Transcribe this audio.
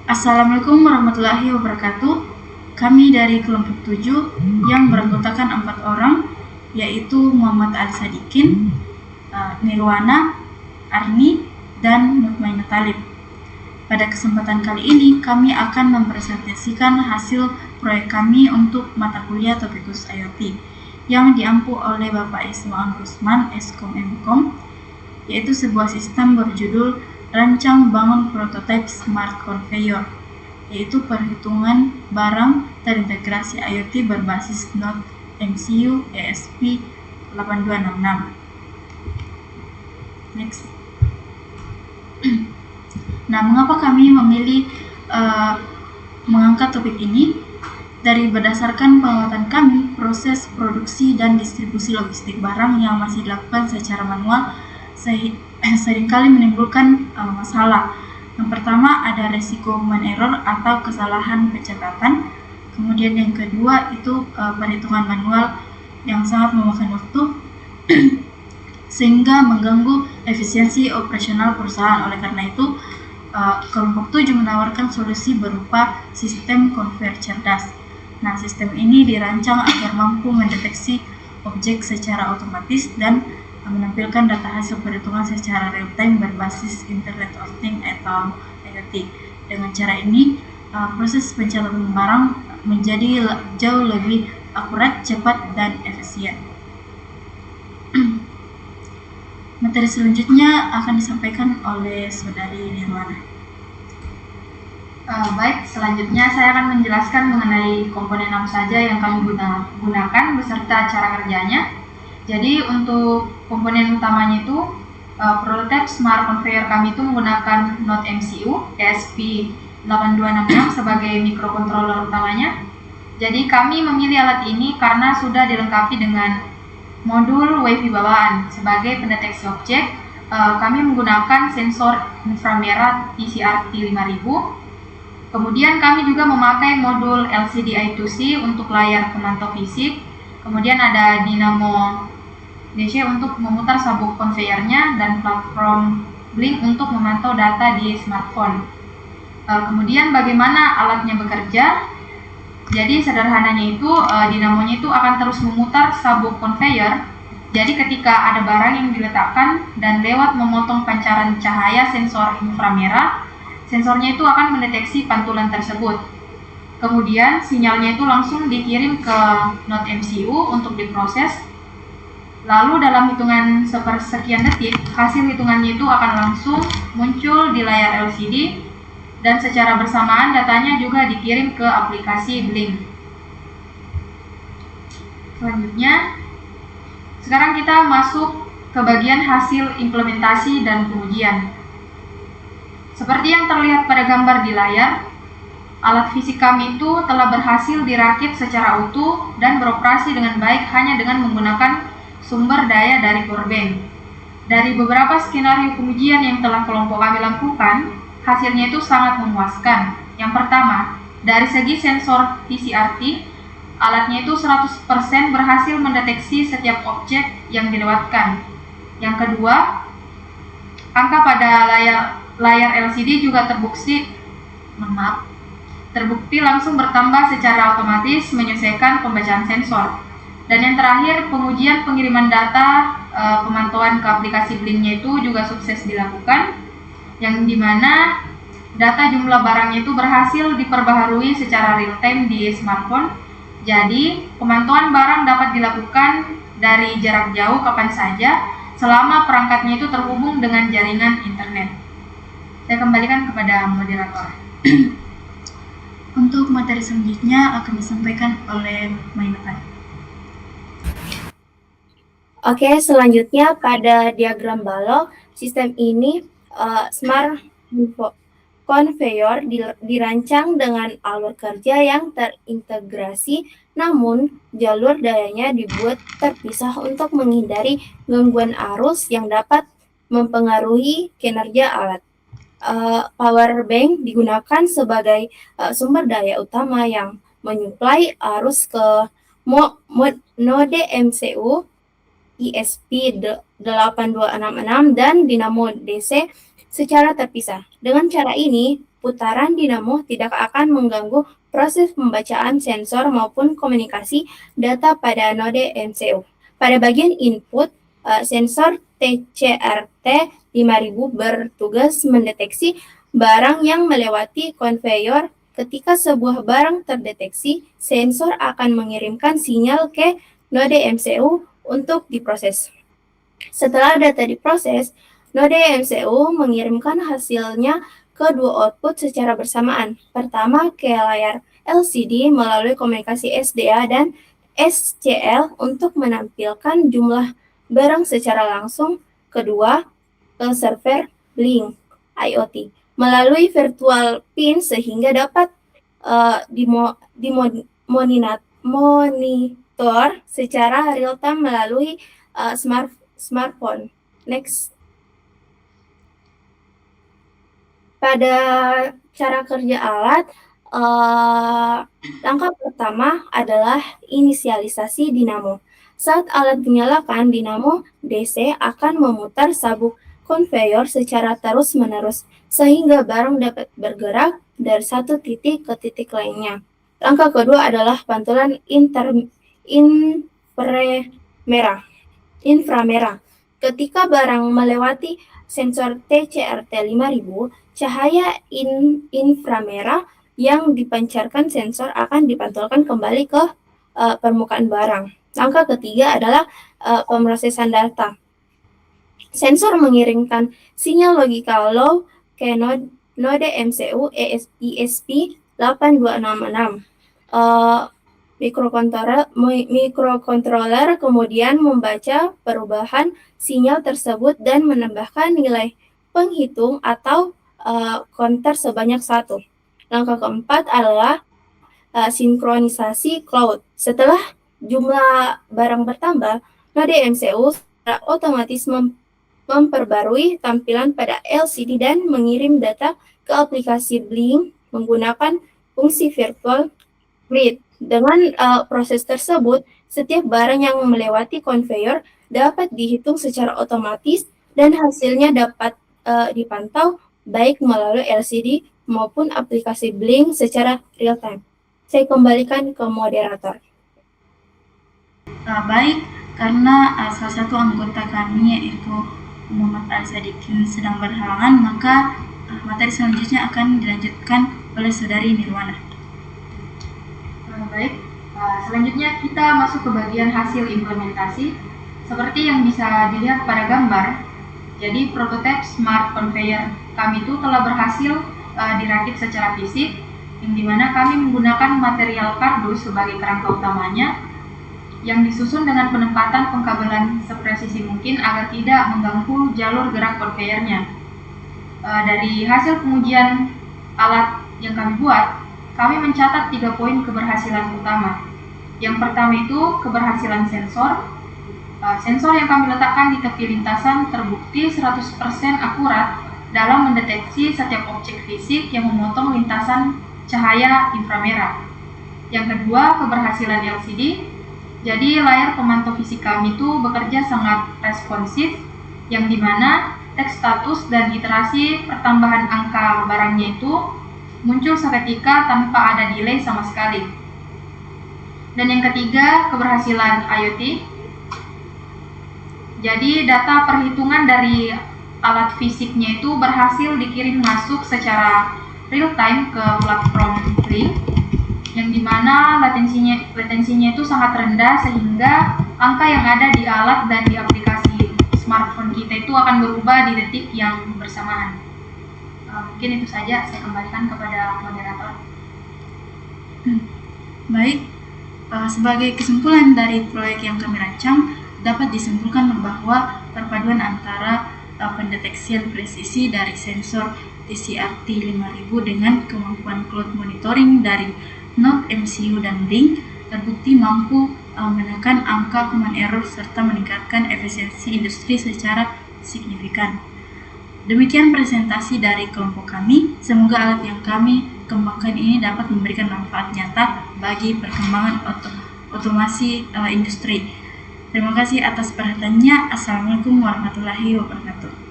Assalamualaikum warahmatullahi wabarakatuh. Kami dari kelompok 7 yang beranggotakan 4 orang, yaitu Muhammad Ali Sadikin, Nirwana, Arni, dan Nutmainah Talib. Pada kesempatan kali ini, kami akan mempresentasikan hasil proyek kami untuk mata kuliah Topikus IoT yang diampu oleh Bapak Ismail Rusman, Eskom Mkom, yaitu sebuah sistem berjudul Rancang Bangun Prototipe Smart Conveyor, yaitu perhitungan barang terintegrasi IoT berbasis Node MCU ESP8266. Next. Nah, mengapa kami memilih mengangkat topik ini? Dari berdasarkan pengamatan kami, proses produksi dan distribusi logistik barang yang masih dilakukan secara manual seringkali menimbulkan masalah. Yang pertama ada resiko human error atau kesalahan pencatatan. Kemudian yang kedua itu perhitungan manual yang sangat memakan waktu sehingga mengganggu efisiensi operasional perusahaan. Oleh karena itu, kelompok 7 menawarkan solusi berupa sistem konveyor cerdas. Nah, sistem ini dirancang agar mampu mendeteksi objek secara otomatis dan menampilkan data hasil perhitungan secara real-time berbasis Internet of Things atau IoT. Dengan cara ini, proses pencatatan barang menjadi jauh lebih akurat, cepat, dan efisien. Materi selanjutnya akan disampaikan oleh Saudari Nirwana. Baik, selanjutnya saya akan menjelaskan mengenai komponen apa saja yang kami gunakan beserta cara kerjanya. Jadi untuk komponen utamanya itu prototipe Smart Conveyor kami itu menggunakan Node MCU ESP8266 sebagai microcontroller utamanya. Jadi kami memilih alat ini karena sudah dilengkapi dengan modul WiFi bawaan sebagai pendeteksi objek. Kami menggunakan sensor inframerah TCRT 5000. Kemudian kami juga memakai modul LCD I2C untuk layar pemantau fisik. Kemudian ada dinamo DC untuk memutar sabuk konveyornya dan platform Blink untuk memantau data di smartphone. Kemudian bagaimana alatnya bekerja? Jadi sederhananya itu dinamonya itu akan terus memutar sabuk konveyor. Jadi ketika ada barang yang diletakkan dan lewat memotong pancaran cahaya sensor inframerah, sensornya itu akan mendeteksi pantulan tersebut. Kemudian sinyalnya itu langsung dikirim ke Node MCU untuk diproses. Lalu dalam hitungan sepersekian detik, hasil hitungannya itu akan langsung muncul di layar LCD dan secara bersamaan datanya juga dikirim ke aplikasi Blink. Selanjutnya, sekarang kita masuk ke bagian hasil implementasi dan pengujian. Seperti yang terlihat pada gambar di layar, alat fisik kami itu telah berhasil dirakit secara utuh dan beroperasi dengan baik hanya dengan menggunakan sumber daya dari powerbank. Dari beberapa skenario pengujian yang telah kelompok kami lakukan, hasilnya itu sangat memuaskan. Yang pertama, dari segi sensor TCRT, alatnya itu 100% berhasil mendeteksi setiap objek yang dilewatkan. Yang kedua, angka pada layar LCD juga terbukti langsung bertambah secara otomatis menyesuaikan pembacaan sensor. Dan yang terakhir, pengujian pengiriman data pemantauan ke aplikasi Blinknya itu juga sukses dilakukan, yang dimana data jumlah barangnya itu berhasil diperbaharui secara real time di smartphone. Jadi pemantauan barang dapat dilakukan dari jarak jauh kapan saja selama perangkatnya itu terhubung dengan jaringan internet. Saya kembalikan kepada moderator. Untuk materi selanjutnya akan disampaikan oleh Mainatan. Oke, selanjutnya pada diagram balok, sistem ini Smart Conveyor dirancang dengan alur kerja yang terintegrasi, namun jalur dayanya dibuat terpisah untuk menghindari gangguan arus yang dapat mempengaruhi kinerja alat. Power bank digunakan sebagai sumber daya utama yang menyuplai arus ke node MCU ESP8266 dan dinamo DC secara terpisah. Dengan cara ini, putaran dinamo tidak akan mengganggu proses pembacaan sensor maupun komunikasi data pada node MCU. Pada bagian input, sensor TCRT 5000 bertugas mendeteksi barang yang melewati konveyor. Ketika sebuah barang terdeteksi, sensor akan mengirimkan sinyal ke node MCU untuk diproses. Setelah data diproses, node MCU mengirimkan hasilnya ke dua output secara bersamaan. Pertama, ke layar LCD melalui komunikasi SDA dan SCL untuk menampilkan jumlah barang secara langsung. Kedua, ke server Blink IoT melalui virtual pin sehingga dapat monitor secara real time melalui smartphone. Next. Pada cara kerja alat, langkah pertama adalah inisialisasi dinamo. Saat alat dinyalakan, dinamo DC akan memutar sabuk konveyor secara terus-menerus, sehingga barang dapat bergerak dari satu titik ke titik lainnya. Langkah kedua adalah pantulan inframerah. Ketika barang melewati sensor TCRT 5000, cahaya inframerah yang dipancarkan sensor akan dipantulkan kembali ke permukaan barang. Langkah ketiga adalah pemrosesan data. Sensor mengirimkan sinyal logika low ke node MCU ESP8266. Mikrokontroler kemudian membaca perubahan sinyal tersebut dan menambahkan nilai penghitung atau counter sebanyak 1. Langkah keempat adalah sinkronisasi cloud. Setelah jumlah barang bertambah, node MCU secara otomatis memperbarui tampilan pada LCD dan mengirim data ke aplikasi Blink menggunakan fungsi virtual grid. Dengan proses tersebut, setiap barang yang melewati konveyor dapat dihitung secara otomatis dan hasilnya dapat dipantau baik melalui LCD maupun aplikasi Blink secara real time. Saya kembalikan ke moderator. Baik, karena salah satu anggota kami yaitu Muhammad Al-Sadikin sedang berhalangan, maka materi selanjutnya akan dilanjutkan oleh Saudari Nirwana. Baik, selanjutnya kita masuk ke bagian hasil implementasi. Seperti yang bisa dilihat pada gambar, jadi prototipe smart conveyor kami itu telah berhasil dirakit secara fisik, yang dimana kami menggunakan material kardus sebagai kerangka utamanya, yang disusun dengan penempatan pengkabelan sepresisi mungkin agar tidak mengganggu jalur gerak konveyornya. Dari hasil pengujian alat yang kami buat, kami mencatat 3 poin keberhasilan utama. Yang pertama itu keberhasilan sensor. Sensor yang kami letakkan di tepi lintasan terbukti 100% akurat dalam mendeteksi setiap objek fisik yang memotong lintasan cahaya inframerah. Yang kedua, keberhasilan LCD. Jadi layar pemantau fisik kami itu bekerja sangat responsif, yang dimana teks status dan iterasi pertambahan angka barangnya itu muncul seketika tanpa ada delay sama sekali. Dan yang ketiga, keberhasilan IoT. Jadi data perhitungan dari alat fisiknya itu berhasil dikirim masuk secara real time ke platform Blink, yang dimana latensinya itu sangat rendah, sehingga angka yang ada di alat dan di aplikasi smartphone kita itu akan berubah di detik yang bersamaan. Mungkin itu saja, saya kembalikan kepada moderator. Baik, sebagai kesimpulan dari proyek yang kami rancang, dapat disimpulkan bahwa perpaduan antara pendeteksian presisi dari sensor TCRT 5000 dengan kemampuan cloud monitoring dari Node MCU dan Blink terbukti mampu menekan angka human error serta meningkatkan efisiensi industri secara signifikan. Demikian presentasi dari kelompok kami. Semoga alat yang kami kembangkan ini dapat memberikan manfaat nyata bagi perkembangan otomasi industri. Terima kasih atas perhatiannya. Assalamualaikum warahmatullahi wabarakatuh.